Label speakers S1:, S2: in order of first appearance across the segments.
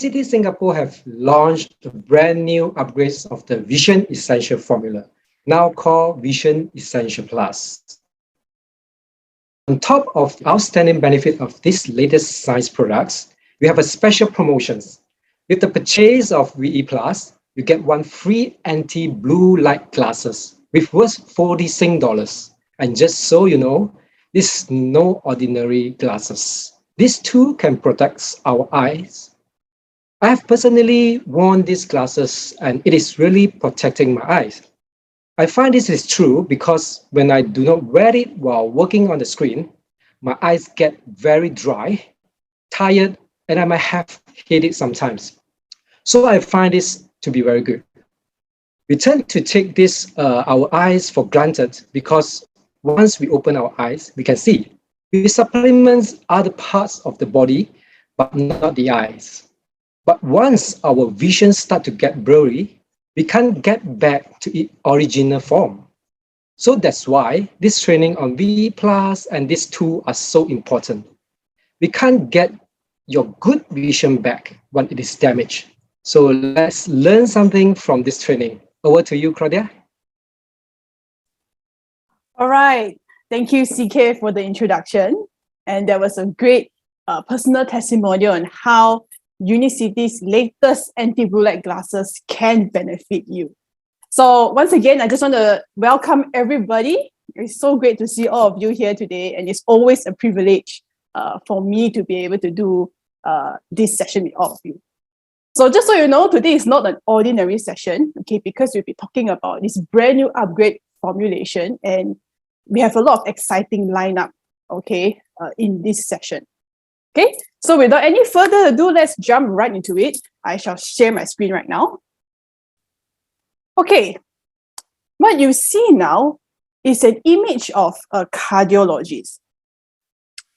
S1: UniCity Singapore have launched a brand new upgrades of the Vision Essential formula, now called Vision Essential Plus. On top of the outstanding benefit of these latest science products, we have a special promotions. With the purchase of VE Plus, you get one free anti-blue light glasses with worth 40 Sing dollars. And just so you know, this is no ordinary glasses. These too can protect our eyes. I have personally worn these glasses and it is really protecting my eyes. I find this is true because when I do not wear it while working on the screen, my eyes get very dry, tired, and I might have headache sometimes. So I find this to be very good. We tend to take our eyes for granted because once we open our eyes, we can see. We supplement other parts of the body, but not the eyes. But once our vision starts to get blurry, we can't get back to its original form. So that's why this training on VE Plus and these two are so important. We can't get your good vision back when it is damaged. So let's learn something from this training. Over to you, Claudia.
S2: All right. Thank you, CK, for the introduction. And there was a great personal testimonial on how UniCity's latest anti-blue light glasses can benefit you. So once again, I just want to welcome everybody. It's so great to see all of you here today. And it's always a privilege for me to be able to do this session with all of you. So just so you know, today is not an ordinary session, okay, because we'll be talking about this brand new upgrade formulation, and we have a lot of exciting lineup, okay, in this session. Okay, so without any further ado, let's jump right into it. I shall share my screen right now. Okay, what you see now is an image of a cardiologist.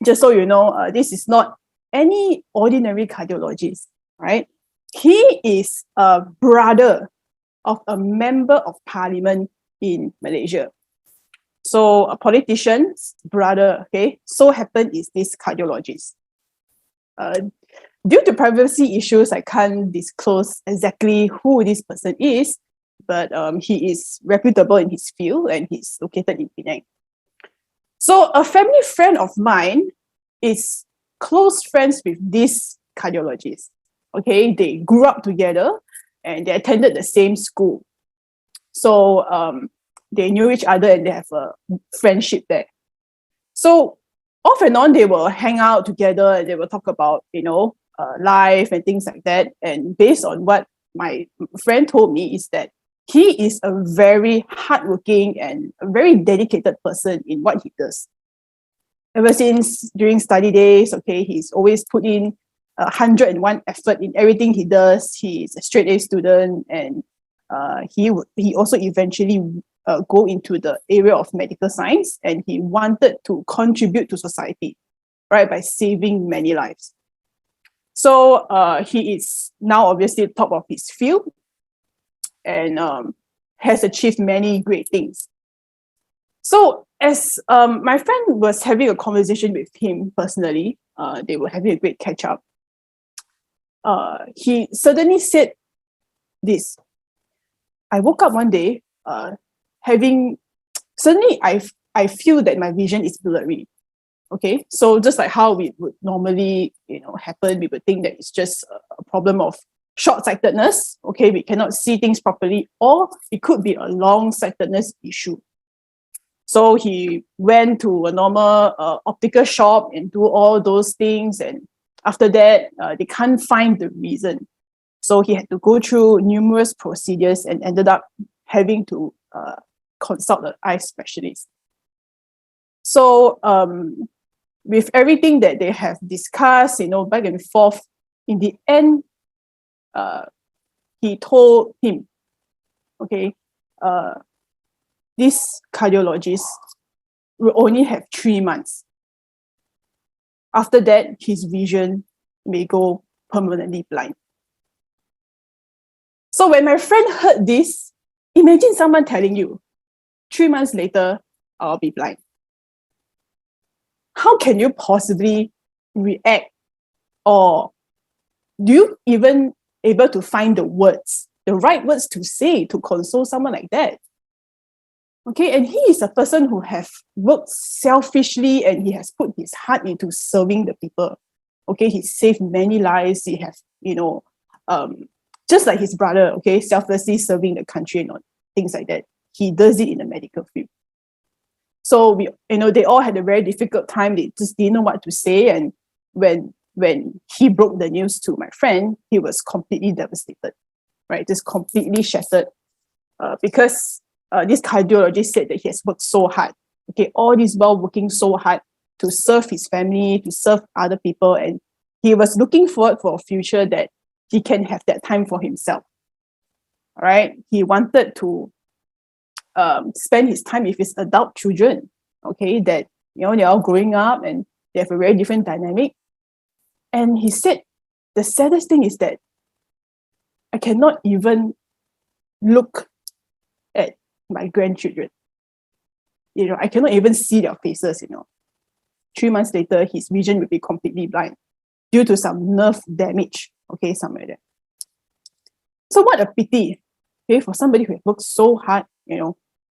S2: Just so you know, this is not any ordinary cardiologist, right? He is a brother of a member of parliament in Malaysia. So a politician's brother, okay, so happen is this cardiologist. Due to privacy issues, I can't disclose exactly who this person is, but he is reputable in his field and he's located in Penang. So a family friend of mine is close friends with this cardiologist. Okay, they grew up together and they attended the same school. So they knew each other and they have a friendship there. So off and on, they will hang out together and they will talk about, life and things like that. And based on what my friend told me is that he is a very hardworking and a very dedicated person in what he does. Ever since during study days, okay, he's always put in 101 effort in everything he does. He's a straight A student, and he also eventually go into the area of medical science, and he wanted to contribute to society, right, by saving many lives. So he is now obviously top of his field and has achieved many great things. So as my friend was having a conversation with him personally, they were having a great catch up. He suddenly said this: I woke up one day suddenly I feel that my vision is blurry. Okay, so just like how we would normally happen, we would think that it's just a problem of short-sightedness. Okay, we cannot see things properly, or it could be a long-sightedness issue. So he went to a normal optical shop and do all those things, and after that, they can't find the reason. So he had to go through numerous procedures and ended up having to consult an eye specialist. So with everything that they have discussed, back and forth, in the end, he told him, okay, this cardiologist will only have 3 months. After that, his vision may go permanently blind. So when my friend heard this, imagine someone telling you, 3 months later, I'll be blind. How can you possibly react or do you even able to find the words, the right words to say to console someone like that? Okay, and he is a person who have worked selfishly and he has put his heart into serving the people. Okay, he saved many lives. He has, just like his brother, okay, selflessly serving the country and all, things like that. He does it in the medical field. So they all had a very difficult time. They just didn't know what to say. And when he broke the news to my friend, he was completely devastated, right? Just completely shattered, because this cardiologist said that he has worked so hard. Okay, all this while working so hard to serve his family, to serve other people, and he was looking forward for a future that he can have that time for himself. All right, he wanted to spend his time with his adult children. Okay, that they're all growing up and they have a very different dynamic. And he said the saddest thing is that I cannot even look at my grandchildren. I cannot even see their faces. 3 months later, his vision will be completely blind due to some nerve damage. Okay, something like that. So what a pity. Okay, for somebody who has worked so hard,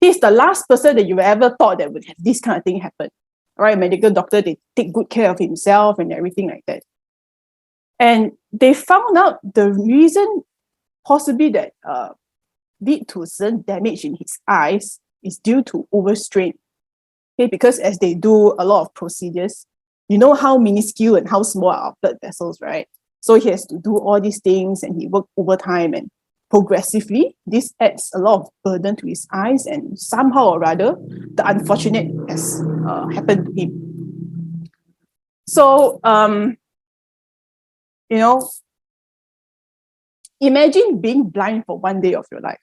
S2: he's the last person that you ever thought that would have this kind of thing happen. All right, medical doctor, they take good care of himself and everything like that. And they found out the reason possibly that lead to certain damage in his eyes is due to overstrain. Okay, because as they do a lot of procedures, you know how minuscule and how small are our blood vessels, right? So he has to do all these things and he worked overtime, and progressively, this adds a lot of burden to his eyes, and somehow or rather, the unfortunate has happened to him. So, imagine being blind for one day of your life.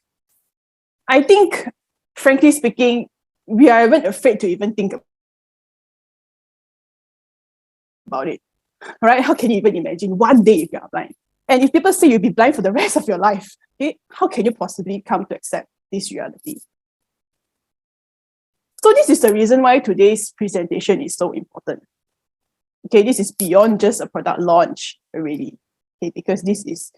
S2: I think, frankly speaking, we are even afraid to even think about it, right? How can you even imagine one day if you are blind? And if people say you'll be blind for the rest of your life, okay, how can you possibly come to accept this reality? So this is the reason why today's presentation is so important. Okay, this is beyond just a product launch already, okay, because this is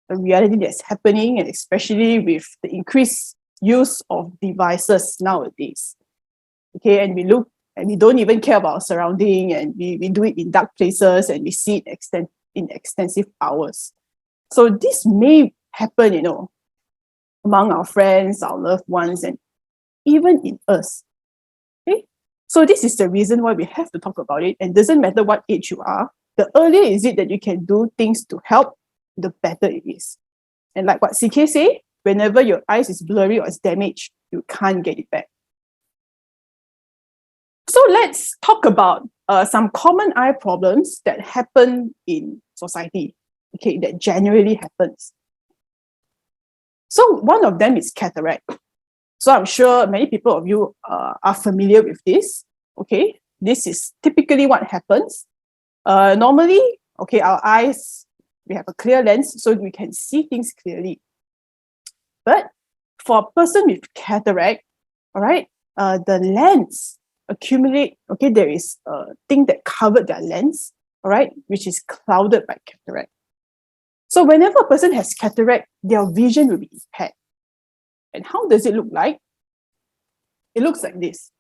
S2: a reality that's happening, and especially with the increased use of devices nowadays. Okay, and we look and we don't even care about our surrounding, and we do it in dark places and we see it in extensive hours. So this may happen, among our friends, our loved ones, and even in us. Okay, so this is the reason why we have to talk about it. And it doesn't matter what age you are, the earlier is it that you can do things to help, the better it is. And like what CK say, whenever your eyes is blurry or is damaged, you can't get it back. So let's talk about some common eye problems that happen in society, okay, that generally happens. So one of them is cataract. So I'm sure many people of you are familiar with this. Okay, this is typically what happens. Normally, okay, our eyes, we have a clear lens, so we can see things clearly. But for a person with cataract, all right, the lens accumulate, okay, there is a thing that covered their lens, all right, which is clouded by cataract. So whenever a person has cataract, their vision will be impaired. And how does it look like? It looks like this.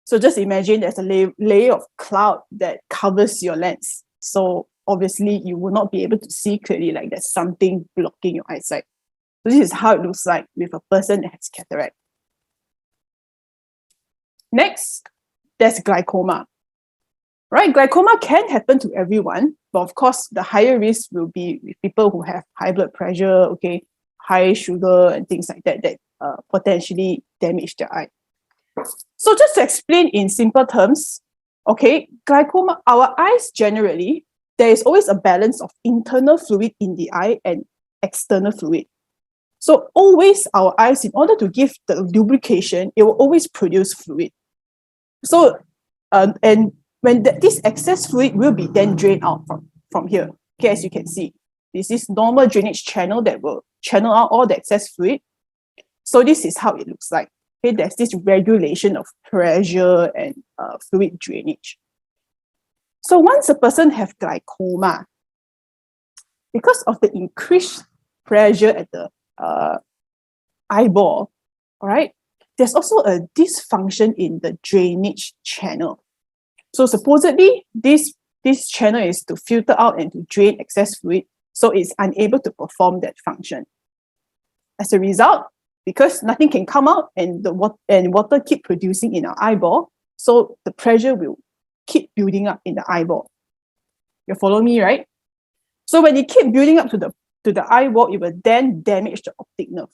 S2: So just imagine there's a layer of cloud that covers your lens. So obviously you will not be able to see clearly, like there's something blocking your eyesight. So this is how it looks like with a person that has cataract. Next, there's glaucoma. Right, glaucoma can happen to everyone, but of course, the higher risk will be with people who have high blood pressure, okay, high sugar and things like that, that potentially damage the eye. So just to explain in simple terms, okay, glaucoma, our eyes generally, there is always a balance of internal fluid in the eye and external fluid. So always our eyes, in order to give the lubrication, it will always produce fluid. So, and when this excess fluid will be then drained out from here, okay, as you can see, this is normal drainage channel that will channel out all the excess fluid. So this is how it looks like. Okay, there's this regulation of pressure and fluid drainage. So once a person have glaucoma, because of the increased pressure at the eyeball, all right, there's also a dysfunction in the drainage channel. So supposedly, this channel is to filter out and to drain excess fluid, so it's unable to perform that function. As a result, because nothing can come out and the water keep producing in our eyeball, so the pressure will keep building up in the eyeball. You follow me, right? So when it keep building up to the eyeball, it will then damage the optic nerve.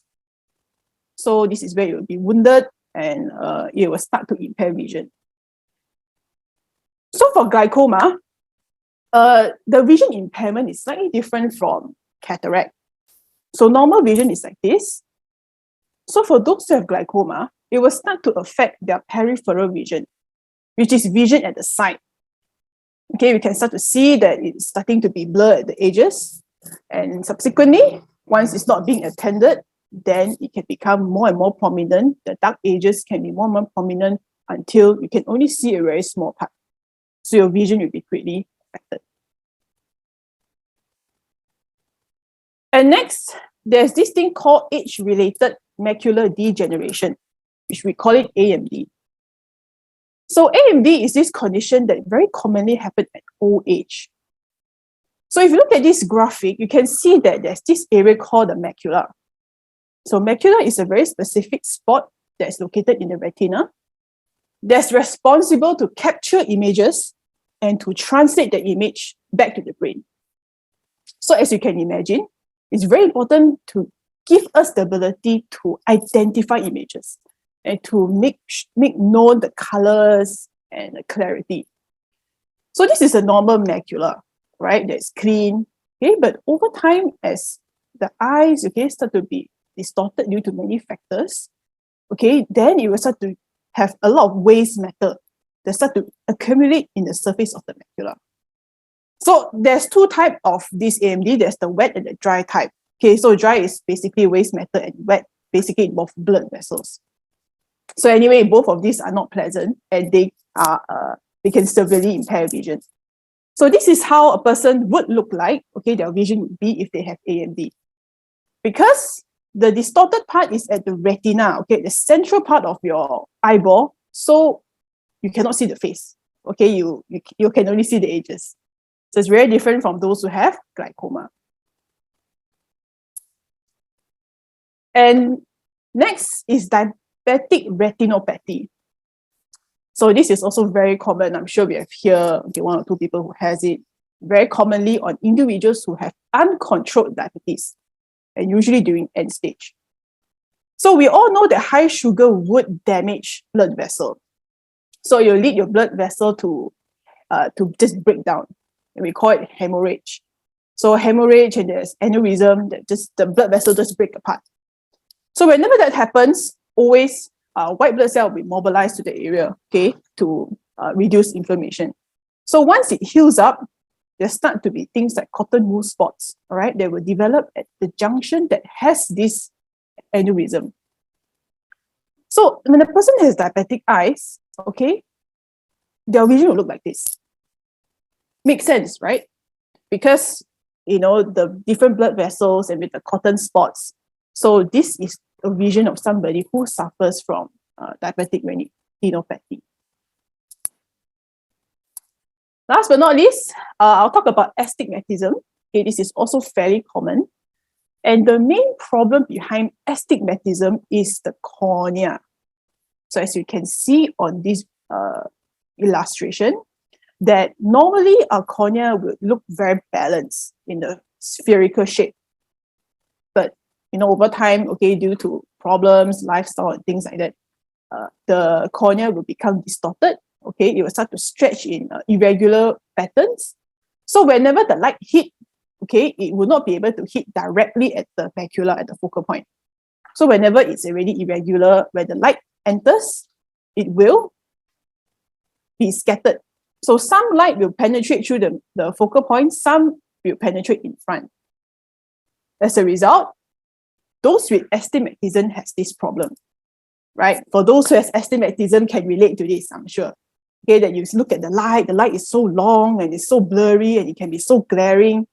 S2: So this is where it will be wounded and it will start to impair vision. So for glaucoma, the vision impairment is slightly different from cataract. So normal vision is like this. So for those who have glaucoma, it will start to affect their peripheral vision, which is vision at the side. Okay, we can start to see that it's starting to be blurred at the edges. And subsequently, once it's not being attended, then it can become more and more prominent. The dark edges can be more and more prominent until you can only see a very small part. So your vision will be greatly affected. And next, there's this thing called age-related macular degeneration, which we call it AMD. So AMD is this condition that very commonly happens at old age. So if you look at this graphic, you can see that there's this area called the macula. So macula is a very specific spot that's located in the retina that's responsible to capture images and to translate the image back to the brain. So as you can imagine, it's very important to give us the ability to identify images and to make known the colors and the clarity. So this is a normal macula, right? That's clean. Okay, but over time, as the eyes, okay, start to be distorted due to many factors, okay, then it will start to have a lot of waste matter that start to accumulate in the surface of the macula. So there's two types of this AMD. There's the wet and the dry type. Okay, so dry is basically waste matter and wet basically involve blood vessels. So anyway, both of these are not pleasant and they can severely impair vision. So this is how a person would look like, okay, their vision would be if they have AMD. Because the distorted part is at the retina, okay, the central part of your eyeball, so you cannot see the face, okay, you can only see the edges. So it's very different from those who have glaucoma. And next is diabetic retinopathy. So this is also very common. I'm sure we have here, okay, one or two people who has it very commonly on individuals who have uncontrolled diabetes and usually during end stage. So we all know that high sugar would damage blood vessel. So you'll lead your blood vessel to just break down. And we call it hemorrhage. So hemorrhage and there's aneurysm, that just the blood vessel just break apart. So whenever that happens, always white blood cell will be mobilized to the area, okay, to reduce inflammation. So once it heals up, there start to be things like cotton wool spots, all right, that will develop at the junction that has this aneurysm. So when a person has diabetic eyes, okay, their vision will look like this. Makes sense, right? Because, you know, the different blood vessels and with the cotton spots. So this is a vision of somebody who suffers from diabetic retinopathy. Last but not least, I'll talk about astigmatism. Okay, this is also fairly common. And the main problem behind astigmatism is the cornea. So as you can see on this illustration, that normally our cornea will look very balanced in the spherical shape. But, you know, over time, okay, due to problems, lifestyle and things like that, the cornea will become distorted. Okay, it will start to stretch in irregular patterns. So whenever the light hit, okay, it will not be able to hit directly at the macula, at the focal point. So whenever it's already irregular, when the light enters, it will be scattered. So some light will penetrate through the focal point, some will penetrate in front. As a result, those with astigmatism has this problem, right? For those who have astigmatism can relate to this, I'm sure. Okay, that you look at the light is so long and it's so blurry and it can be so glaring.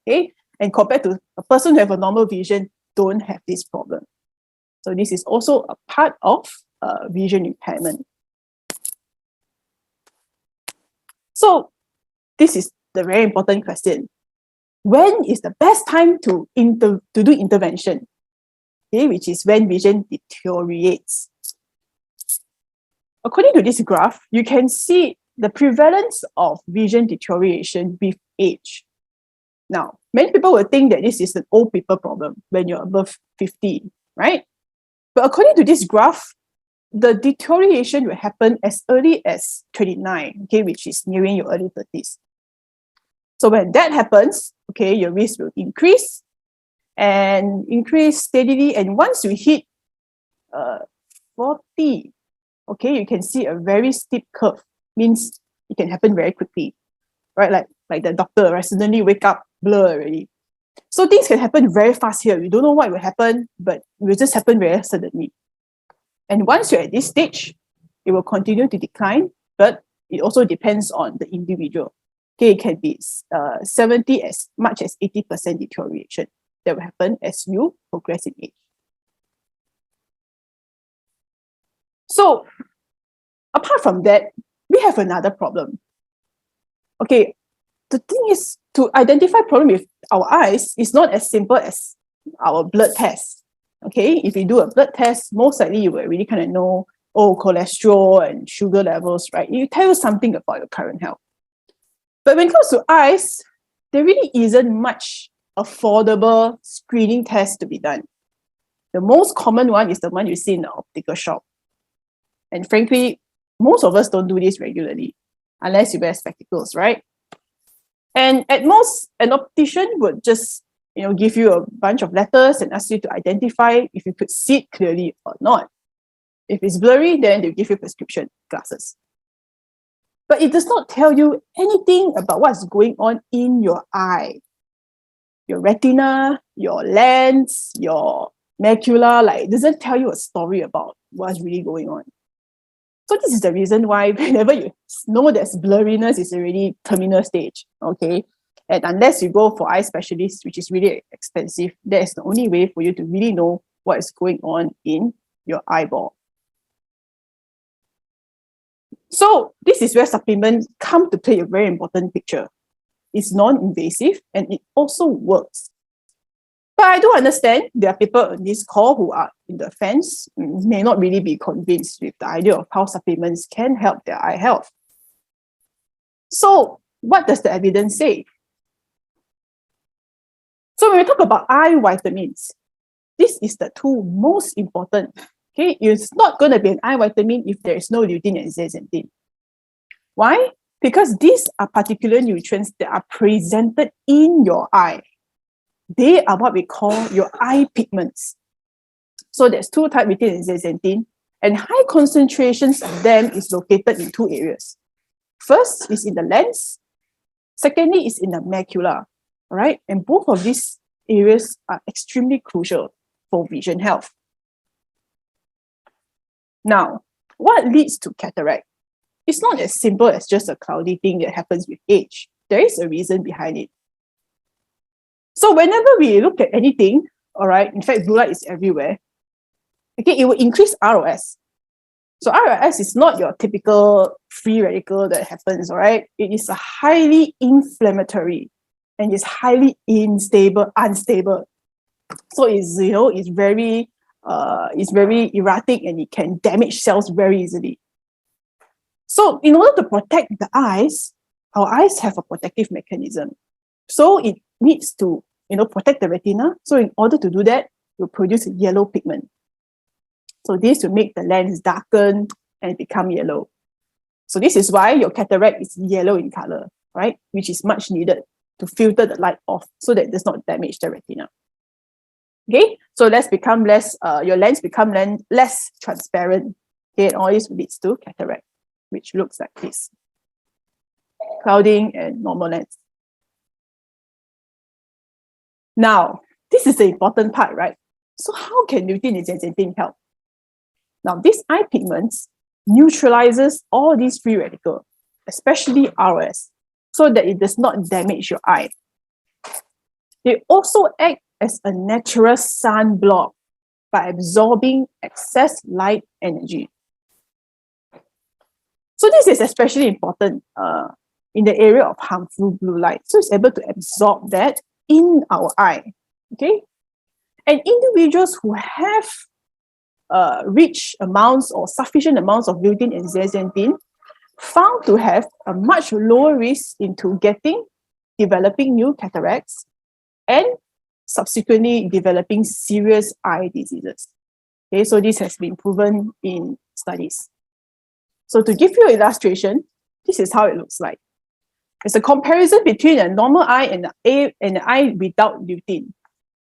S2: Okay, and compared to a person who have a normal vision, don't have this problem. So this is also a part of vision impairment. So this is the very important question. When is the best time to do intervention? Okay, which is when vision deteriorates. According to this graph, you can see the prevalence of vision deterioration with age. Now, many people will think that this is an old people problem when you're above 50, right? But according to this graph, the deterioration will happen as early as 29, okay, which is nearing your early 30s. So when that happens, okay, your risk will increase steadily. And once you hit 40, okay, you can see a very steep curve. Means it can happen very quickly, right? Like the doctor, right? Suddenly wake up, blur already. So things can happen very fast here. We don't know what will happen, but it will just happen very suddenly. And once you're at this stage, it will continue to decline, but it also depends on the individual. Okay, it can be 70 as much as 80% deterioration that will happen as you progress in age. So apart from that, we have another problem. Okay, the thing is to identify problem with our eyes is not as simple as our blood test. Okay, if you do a blood test, most likely you will really kind of know, cholesterol and sugar levels, right? It tell you something about your current health. But when it comes to eyes, there really isn't much affordable screening test to be done. The most common one is the one you see in the optical shop. And frankly, most of us don't do this regularly, unless you wear spectacles, right? And at most, an optician would just give you a bunch of letters and ask you to identify if you could see it clearly or not. If it's blurry, then they'll give you prescription glasses. But it does not tell you anything about what's going on in your eye. Your retina, your lens, your macula, it doesn't tell you a story about what's really going on. So this is the reason why whenever you know there's blurriness, it's already terminal stage, okay? And unless you go for eye specialists, which is really expensive, that is the only way for you to really know what is going on in your eyeball. So this is where supplements come to play a very important picture. It's non-invasive and it also works. But I do understand there are people on this call who are in the fence, may not really be convinced with the idea of how supplements can help their eye health. So what does the evidence say? So when we talk about eye vitamins, this is the two most important. Okay, it's not going to be an eye vitamin if there is no lutein and zeaxanthin. Why? Because these are particular nutrients that are presented in your eye. They are what we call your eye pigments. So there's two types, lutein and zeaxanthin, and high concentrations of them is located in two areas. First is in the lens. Secondly is in the macula. All right, and both of these areas are extremely crucial for vision health. Now, what leads to cataract? It's not as simple as just a cloudy thing that happens with age. There is a reason behind it. So whenever we look at anything, all right, in fact, blue light is everywhere, okay, it will increase ROS. So ROS is not your typical free radical that happens, all right? It is a highly inflammatory and it's highly unstable. So it's very erratic and it can damage cells very easily. So in order to protect the eyes, our eyes have a protective mechanism. So it needs to protect the retina. So in order to do that, you produce a yellow pigment. So this will make the lens darken and become yellow. So this is why your cataract is yellow in color, right? Which is much needed to filter the light off so that it does not damage the retina. Okay, so your lens become less transparent. Okay, and all this leads to cataract, which looks like this. Clouding and normal lens. Now, this is the important part, right? So how can lutein and zeaxanthin help? Now, these eye pigments neutralizes all these free radicals, especially ROS, so that it does not damage your eye. They also act as a natural sunblock by absorbing excess light energy. So this is especially important in the area of harmful blue light. So it's able to absorb that in our eye. Okay, and individuals who have rich amounts or sufficient amounts of lutein and zeaxanthin found to have a much lower risk into developing new cataracts and subsequently developing serious eye diseases. Okay, so this has been proven in studies. So to give you an illustration, this is how it looks like. It's a comparison between a normal eye and an eye without lutein.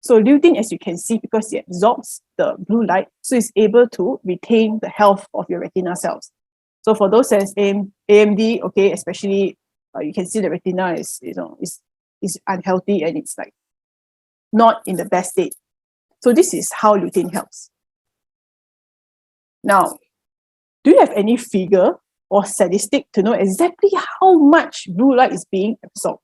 S2: So lutein, as you can see, because it absorbs the blue light, so it's able to retain the health of your retina cells. So for those as AMD, okay, especially you can see the retina is unhealthy and it's like not in the best state. So this is how lutein helps. Now, do you have any figure or statistic to know exactly how much blue light is being absorbed?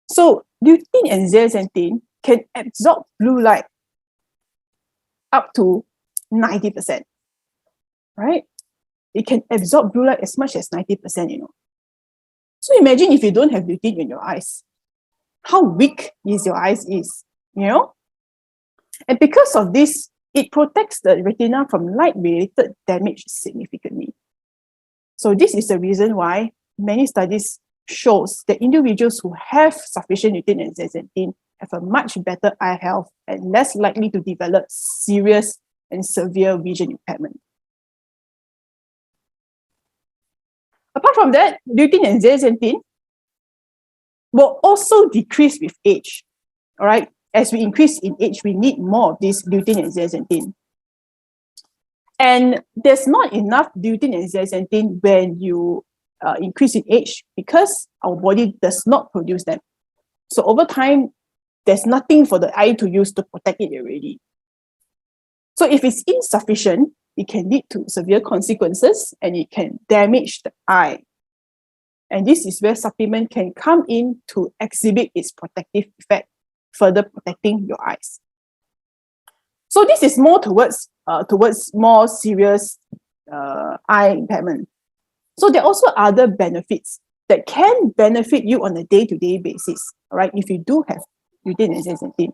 S2: So lutein and zeaxanthin can absorb blue light up to 90%, right? It can absorb blue light as much as 90%, you know. So imagine if you don't have lutein in your eyes, how weak your eyes is, you know? And because of this, it protects the retina from light-related damage significantly. So this is the reason why many studies shows that individuals who have sufficient lutein and zeaxanthin have a much better eye health and less likely to develop serious and severe vision impairment. Apart from that, lutein and zeaxanthin will also decrease with age. All right, as we increase in age, we need more of this lutein and zeaxanthin. And there's not enough lutein and zeaxanthin when you increase in age because our body does not produce them. So over time, there's nothing for the eye to use to protect it already. So if it's insufficient, it can lead to severe consequences and it can damage the eye. And this is where supplement can come in to exhibit its protective effect, further protecting your eyes. So this is more towards more serious eye impairment. So there are also other benefits that can benefit you on a day-to-day basis, all right, if you do have lutein and zeaxanthin.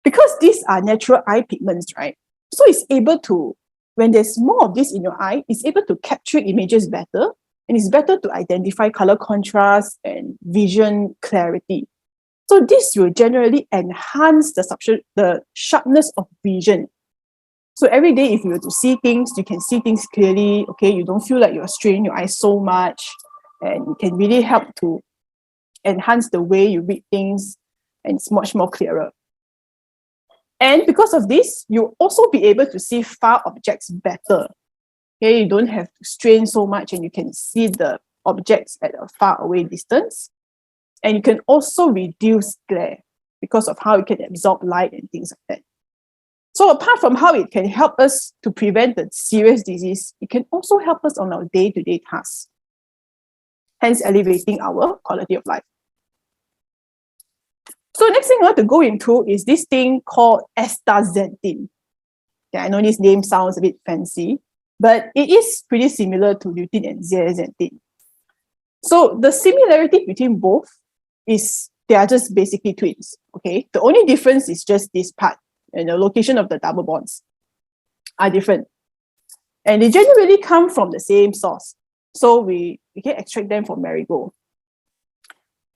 S2: Because these are natural eye pigments, right? So it's able to, when there's more of this in your eye, it's able to capture images better, and it's better to identify color contrast and vision clarity. So this will generally enhance the sharpness of vision. So every day, if you were to see things, you can see things clearly, okay? You don't feel like you're straining your eyes so much, and it can really help to enhance the way you read things, and it's much more clearer. And because of this, you'll also be able to see far objects better. Okay, you don't have to strain so much and you can see the objects at a far away distance. And you can also reduce glare because of how it can absorb light and things like that. So apart from how it can help us to prevent the serious disease, it can also help us on our day-to-day tasks, hence elevating our quality of life. So next thing I want to go into is this thing called astaxanthin. Okay, I know this name sounds a bit fancy, but it is pretty similar to lutein and zeaxanthin. So the similarity between both is they are just basically twins. Okay, the only difference is just this part, and the location of the double bonds are different, and they generally come from the same source. So we can extract them from marigold.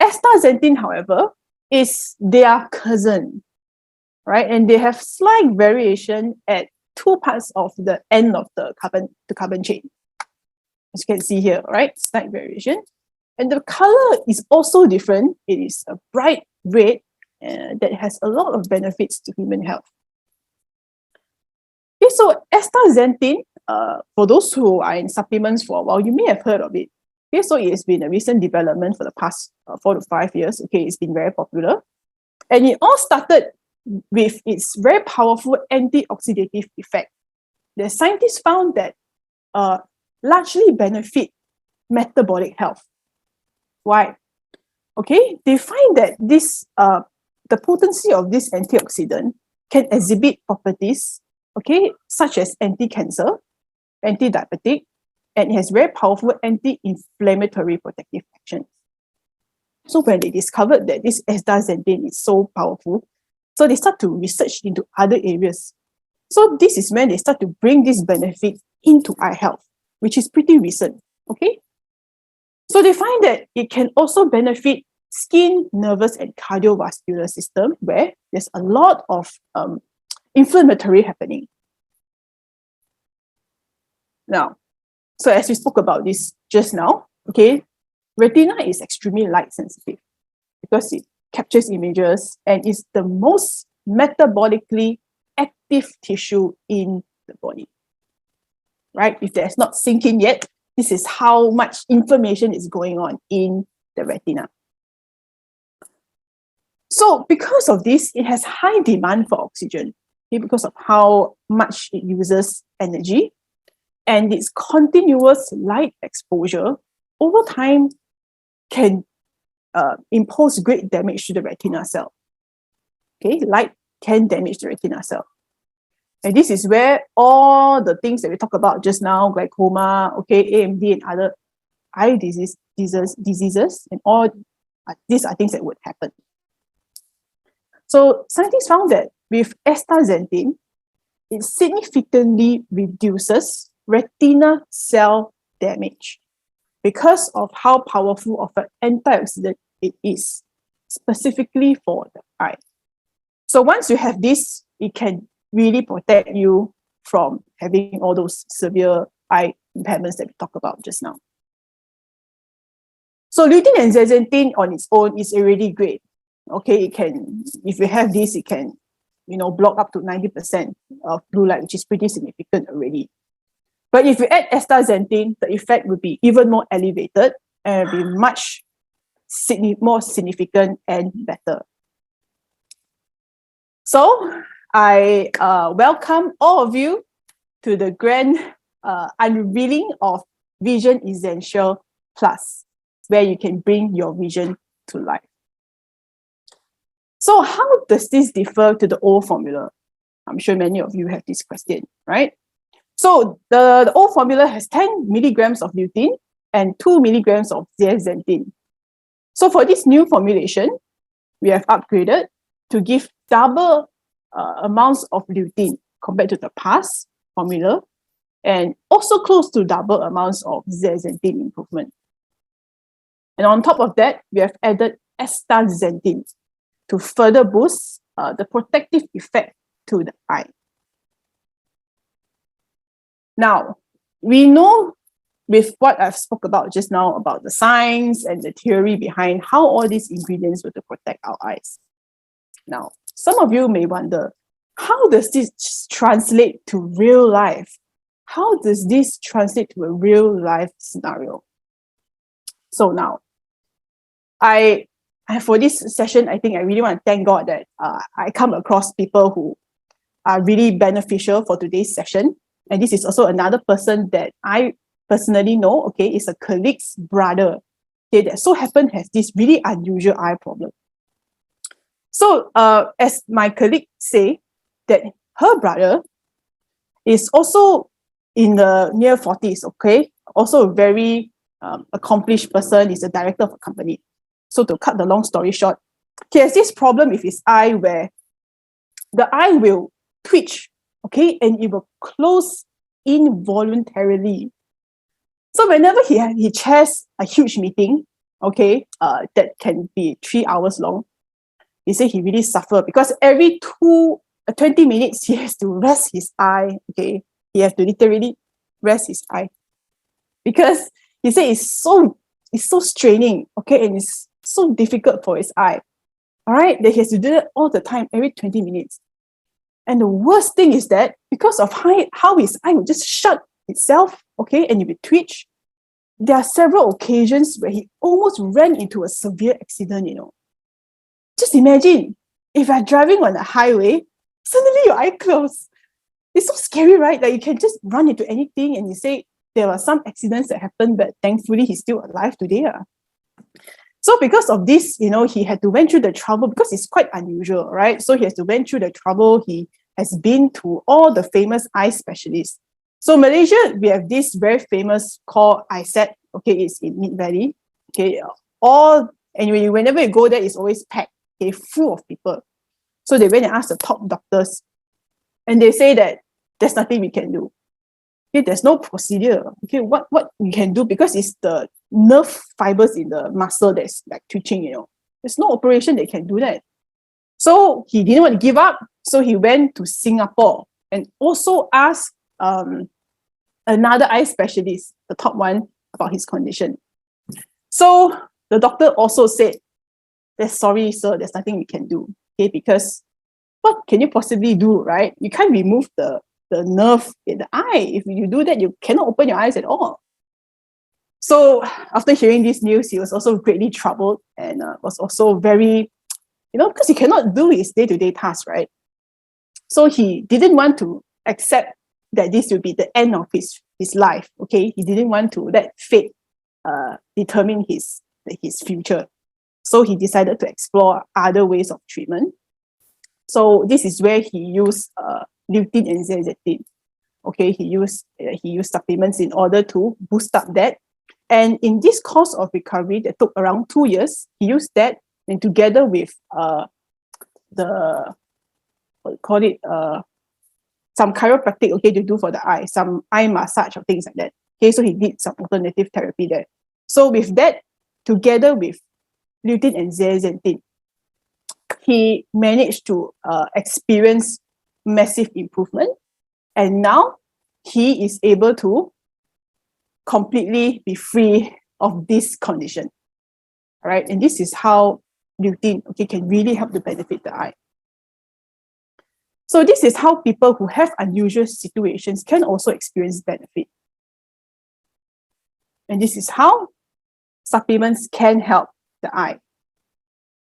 S2: Astaxanthin, however, is their cousin, right? And they have slight variation at two parts of the end of the carbon chain. As you can see here, right? Slight variation. And the color is also different. It is a bright red that has a lot of benefits to human health. Okay, so astaxanthin, for those who are in supplements for a while, you may have heard of it. Okay, so it has been a recent development for the past 4 to 5 years. Okay, it's been very popular. And it all started with its very powerful antioxidative effect. The scientists found that largely benefit metabolic health. Why? Okay, they find that this the potency of this antioxidant can exhibit properties, okay, such as anti-cancer, anti-diabetic, and it has very powerful anti-inflammatory protective actions. So when they discovered that this astaxanthin is so powerful, so they start to research into other areas. So this is when they start to bring this benefit into eye health, which is pretty recent, okay? So they find that it can also benefit skin, nervous, and cardiovascular system, where there's a lot of inflammatory happening. Now, so as we spoke about this just now, okay, retina is extremely light sensitive because it captures images and is the most metabolically active tissue in the body, right? If that's not sinking yet, this is how much information is going on in the retina. So because of this, it has high demand for oxygen, okay, because of how much it uses energy, and its continuous light exposure over time can impose great damage to the retina cell. Okay, light can damage the retina cell. And this is where all the things that we talked about just now, glaucoma, okay, AMD and other eye diseases, and all these are things that would happen. So scientists found that with astaxanthin, it significantly reduces retina cell damage because of how powerful of an antioxidant it is, specifically for the eye. So once you have this, it can really protect you from having all those severe eye impairments that we talked about just now. So lutein and zeaxanthin on its own is already great. Okay, it can, if you have this, it can, block up to 90% of blue light, which is pretty significant already. But if you add astaxanthin, the effect would be even more elevated and be much more significant and better. So I welcome all of you to the grand unveiling of Vision Essential Plus, where you can bring your vision to life. So how does this differ to the old formula? I'm sure many of you have this question, right? So the old formula has 10 milligrams of lutein and 2 milligrams of zeaxanthin. So for this new formulation, we have upgraded to give double amounts of lutein compared to the past formula, and also close to double amounts of zeaxanthin improvement. And on top of that, we have added astaxanthin to further boost the protective effect to the eye. Now, we know with what I've spoke about just now about the science and the theory behind how all these ingredients were to protect our eyes. Now, some of you may wonder, how does this translate to real life? How does this translate to a real life scenario? So now, for this session, I think I really want to thank God that I come across people who are really beneficial for today's session. And this is also another person that I personally know, okay, is a colleague's brother, okay, that so happened has this really unusual eye problem. So as my colleague say, that her brother is also in the near 40s, okay, also a very accomplished person, is a director of a company. So to cut the long story short, he has this problem with his eye where the eye will twitch, okay, and it will close involuntarily. So whenever he chairs a huge meeting, okay, that can be 3 hours long, he said he really suffer because every 20 minutes he has to rest his eye, okay, he has to literally rest his eye because he said it's so straining, okay, and it's so difficult for his eye. All right, that he has to do it all the time, every 20 minutes. And the worst thing is that because of how his eye will just shut itself, okay, and it will twitch, there are several occasions where he almost ran into a severe accident, Just imagine, if you're driving on a highway, suddenly your eye closes. It's so scary, right? Like you can just run into anything and you say there were some accidents that happened, but thankfully he's still alive today. So because of this, he had to went through the trouble because it's quite unusual, right? So he has to went through the trouble. He has been to all the famous eye specialists. So Malaysia, we have this very famous called ISET. Okay, it's in Mid Valley. Okay, anyway, whenever you go there, it's always packed. Okay, full of people. So they went and asked the top doctors, and they say that there's nothing we can do. Okay, there's no procedure. Okay, what we can do, because it's the nerve fibers in the muscle that's like twitching. There's no operation that can do that. So he didn't want to give up. So he went to Singapore and also asked another eye specialist, the top one, about his condition. So the doctor also said, sorry, sir, there's nothing we can do. Okay, because what can you possibly do, right? You can't remove the nerve in the eye. If you do that, you cannot open your eyes at all. So after hearing this news, he was also greatly troubled and was also very, because he cannot do his day-to-day tasks, right? So he didn't want to accept that this will be the end of his life. Okay, he didn't want to let fate determine his future. So he decided to explore other ways of treatment. So this is where he used lutein and zeaxanthin. Okay, he used supplements in order to boost up that. And in this course of recovery that took around 2 years, he used that, and together with some chiropractic, okay, to do for the eye, some eye massage or things like that. Okay, so he did some alternative therapy there. So with that, together with lutein and zeaxanthin, he managed to experience massive improvement, and now he is able to completely be free of this condition. All right, and this is how lutein, okay, can really help to benefit the eye. So this is how people who have unusual situations can also experience benefit. And this is how supplements can help the eye.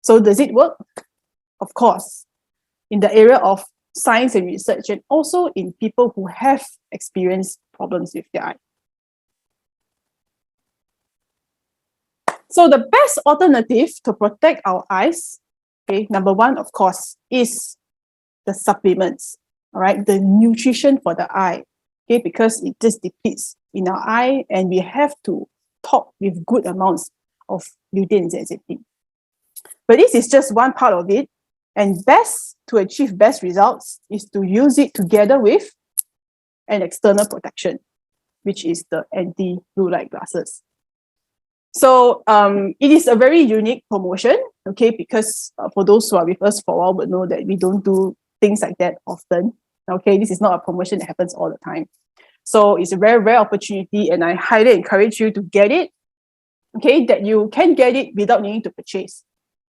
S2: So does it work? Of course, in the area of science and research, and also in people who have experienced problems with their eye. So the best alternative to protect our eyes, okay, number one, of course, is the supplements, all right, the nutrition for the eye, okay, because it just depletes in our eye, and we have to top with good amounts of lutein and zeaxanthin. But this is just one part of it, and best to achieve best results is to use it together with an external protection, which is the anti-blue light glasses. So it is a very unique promotion, okay, because for those who are with us for a while would know that we don't do things like that often. Okay, this is not a promotion that happens all the time. So it's a very rare opportunity, and I highly encourage you to get it, okay, that you can get it without needing to purchase.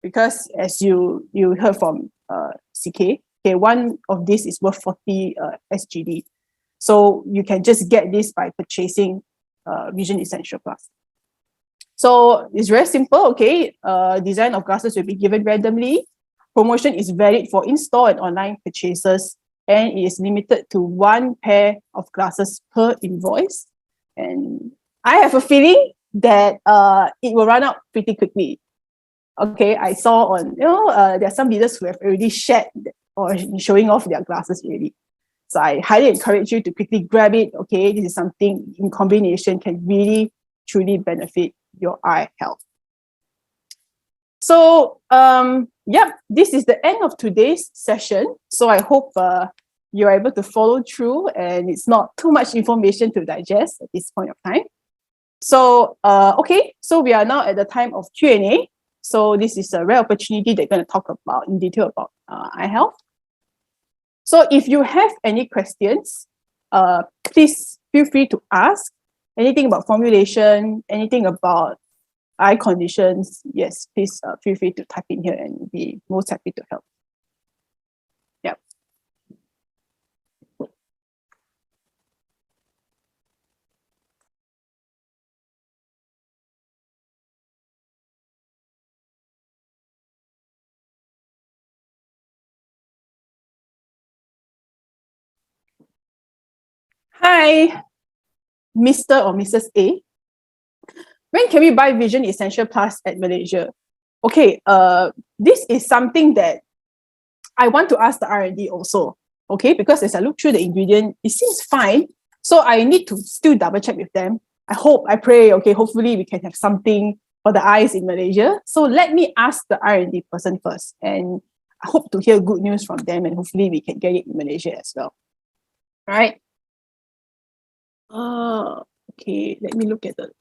S2: Because as you heard from CK, okay, one of this is worth 40 SGD. So you can just get this by purchasing Vision Essential Plus. So it's very simple, okay. Design of glasses will be given randomly. Promotion is valid for in-store and online purchases, and it is limited to 1 pair of glasses per invoice. And I have a feeling that it will run out pretty quickly. Okay, I saw on, there are some leaders who have already shared or showing off their glasses already. So I highly encourage you to quickly grab it. Okay, this is something in combination can really truly benefit your eye health. So, this is the end of today's session. So I hope you're able to follow through and it's not too much information to digest at this point of time. So, okay, so we are now at the time of Q&A. So this is a rare opportunity that we're going to talk about in detail about eye health. So if you have any questions, please feel free to ask. Anything about formulation, anything about eye conditions, yes, please feel free to type in here and be most happy to help. Yeah. Hi, Mr. or Mrs. A. When can we buy Vision Essential Plus at Malaysia? Okay, this is something that I want to ask the R&D also. Okay, because as I look through the ingredient, it seems fine. So I need to still double check with them. I pray, okay, hopefully we can have something for the eyes in Malaysia. So let me ask the R&D person first. And I hope to hear good news from them, and hopefully we can get it in Malaysia as well. All right. Okay, let me look at the.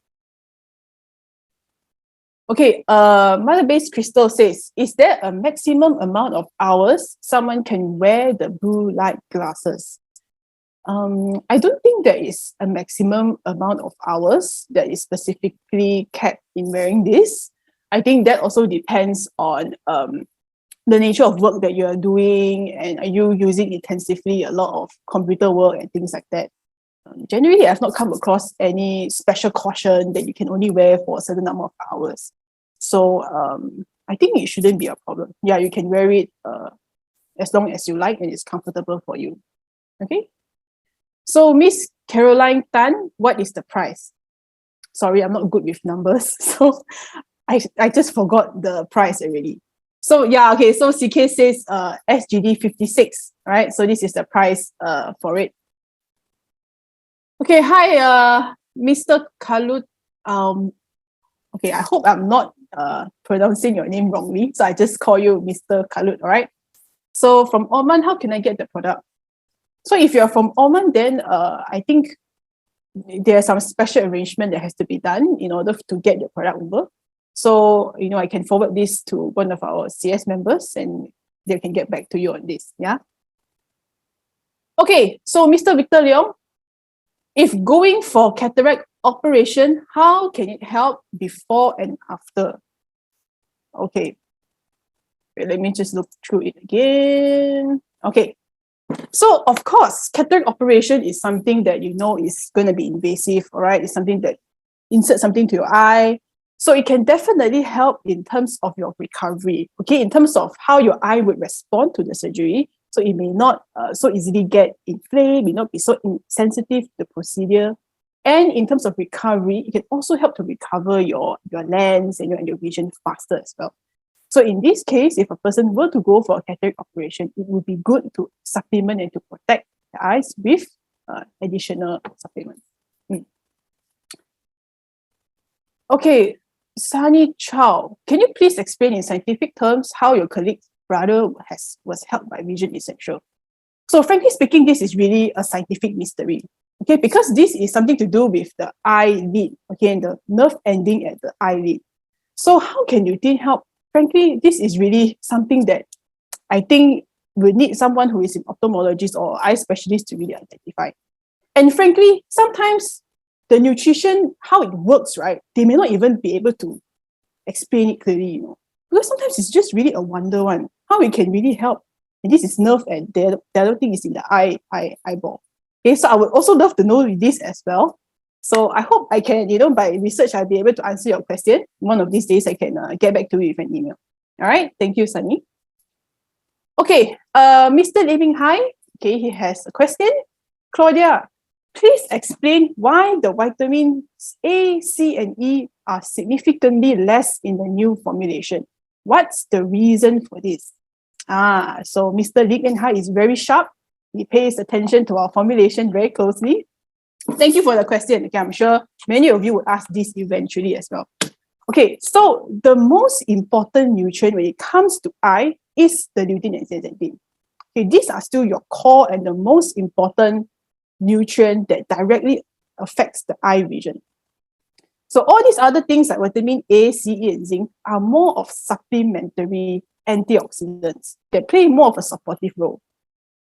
S2: Okay, Mother Base Crystal says, is there a maximum amount of hours someone can wear the blue light glasses? I don't think there is a maximum amount of hours that is specifically kept in wearing this. I think that also depends on the nature of work that you are doing, and are you using intensively a lot of computer work and things like that. Generally, I've not come across any special caution that you can only wear for a certain number of hours. So I think it shouldn't be a problem. Yeah, you can wear it as long as you like and it's comfortable for you. Okay. So Miss Caroline Tan, what is the price? Sorry, I'm not good with numbers. So I just forgot the price already. So yeah, okay. So CK says SGD 56, right? So this is the price for it. Okay, hi, Mr. Kalut. Okay, I hope I'm not pronouncing your name wrongly. So I just call you Mr. Kalut, all right? So from Oman, how can I get the product? So if you're from Oman, then I think there's some special arrangement that has to be done in order to get your product over. So, I can forward this to one of our CS members and they can get back to you on this, yeah? Okay, so Mr. Victor Leong, if going for cataract operation, how can it help before and after? Okay, wait, let me just look through it again. Okay, so of course, cataract operation is something that is going to be invasive, all right? It's something that inserts something to your eye. So it can definitely help in terms of your recovery, okay? In terms of how your eye would respond to the surgery. So it may not so easily get inflamed, may not be so sensitive to the procedure. And in terms of recovery, it can also help to recover your lens and your vision faster as well. So in this case, if a person were to go for a cataract operation, it would be good to supplement and to protect the eyes with additional supplements. Okay, Sunny Chow, can you please explain in scientific terms how your colleague's brother was helped by Vision Essential? So frankly speaking, this is really a scientific mystery, okay, because this is something to do with the eyelid, okay, and the nerve ending at the eyelid. So how can you help? Frankly, this is really something that I think we need someone who is an ophthalmologist or eye specialist to really identify. And frankly, sometimes the nutrition, how it works, right? They may not even be able to explain it clearly, because sometimes it's just really a wonder one, how it can really help. And this is nerve, and the other thing is in the eyeball. Okay, so I would also love to know this as well. So I hope I can, by research, I'll be able to answer your question. One of these days, I can get back to you with an email. All right, thank you, Sunny. Okay, Mr. Living High, okay, he has a question. Claudia, please explain why the vitamins A, C, and E are significantly less in the new formulation. What's the reason for this? So Mr. Living High is very sharp. He pays attention to our formulation very closely. Thank you for the question. Okay, I'm sure many of you would ask this eventually as well. Okay, so the most important nutrient when it comes to eye is the lutein and zeaxanthin. Okay, these are still your core and the most important nutrient that directly affects the eye vision. So all these other things like vitamin A, C, E, and zinc are more of supplementary antioxidants that play more of a supportive role.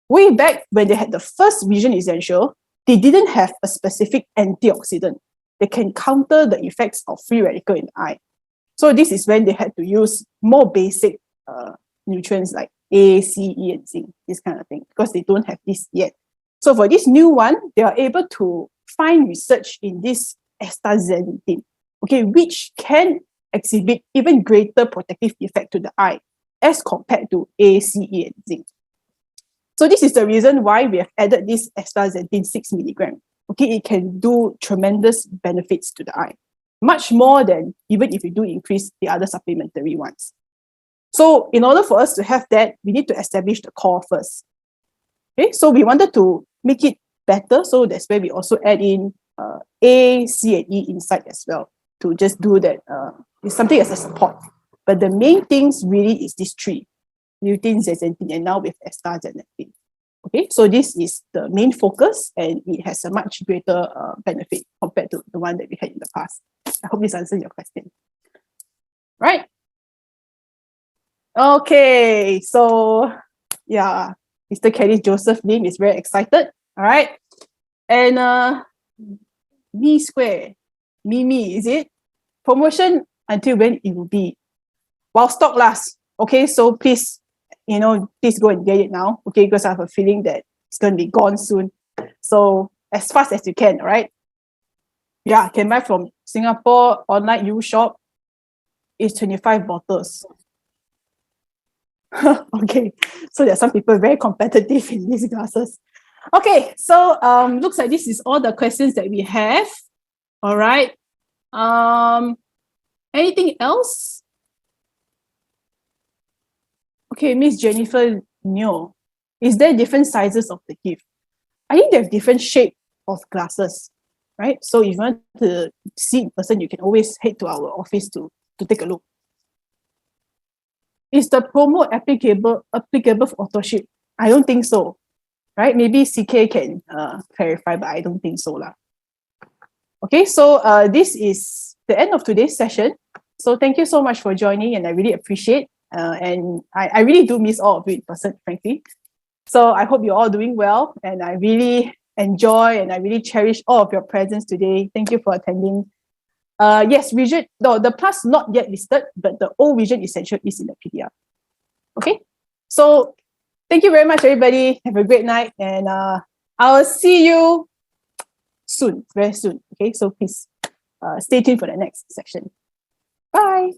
S2: Way back when they had the first Vision Essential, they didn't have a specific antioxidant that can counter the effects of free radical in the eye. So this is when they had to use more basic nutrients like A, C, E, and zinc, this kind of thing, because they don't have this yet. So for this new one, they are able to find research in this astaxanthin, okay, which can exhibit even greater protective effect to the eye as compared to A, C, E, and zinc. So this is the reason why we have added this astaxanthin 6 milligram. Okay, it can do tremendous benefits to the eye. much more than even if we do increase the other supplementary ones. So in order for us to have that, we need to establish the core first. Okay, so we wanted to make it better, so that's where we also add in A, C, and E inside as well to just do that. It's something as a support. But the main things really is these three: lutein, zeaxanthin, and now with astaxanthin. Okay, so this is the main focus, and it has a much greater benefit compared to the one that we had in the past. I hope this answers your question. Right? Okay, so yeah, Mr. Kelly Joseph Lim is very excited. All right, and me square, Mimi, is it? Promotion until when it will be? While stock lasts. Okay, so please, please go and get it now. Okay, because I have a feeling that it's going to be gone soon. So as fast as you can, all right? Yeah, can buy from Singapore online U shop. It's 25 bottles. Okay, so there are some people very competitive in these glasses. Okay, so looks like this is all the questions that we have. All right. Anything else? Okay, Miss Jennifer Neo, is there different sizes of the gift? I think there's different shape of glasses, right? So if you want to see in person, you can always head to our office to take a look. Is the promo applicable for auto ship? I don't think so, right? Maybe CK can clarify, but I don't think so lah. Okay, so this is the end of today's session. So thank you so much for joining, and I really appreciate. And I really do miss all of you in person, frankly. So I hope you're all doing well, and I really enjoy and I really cherish all of your presence today. Thank you for attending. Yes, Vision, no, the plus not yet listed, but the old Vision Essential is in the PDF. Okay, so thank you very much, everybody. Have a great night, and I'll see you soon, very soon. Okay, so please stay tuned for the next section. Bye.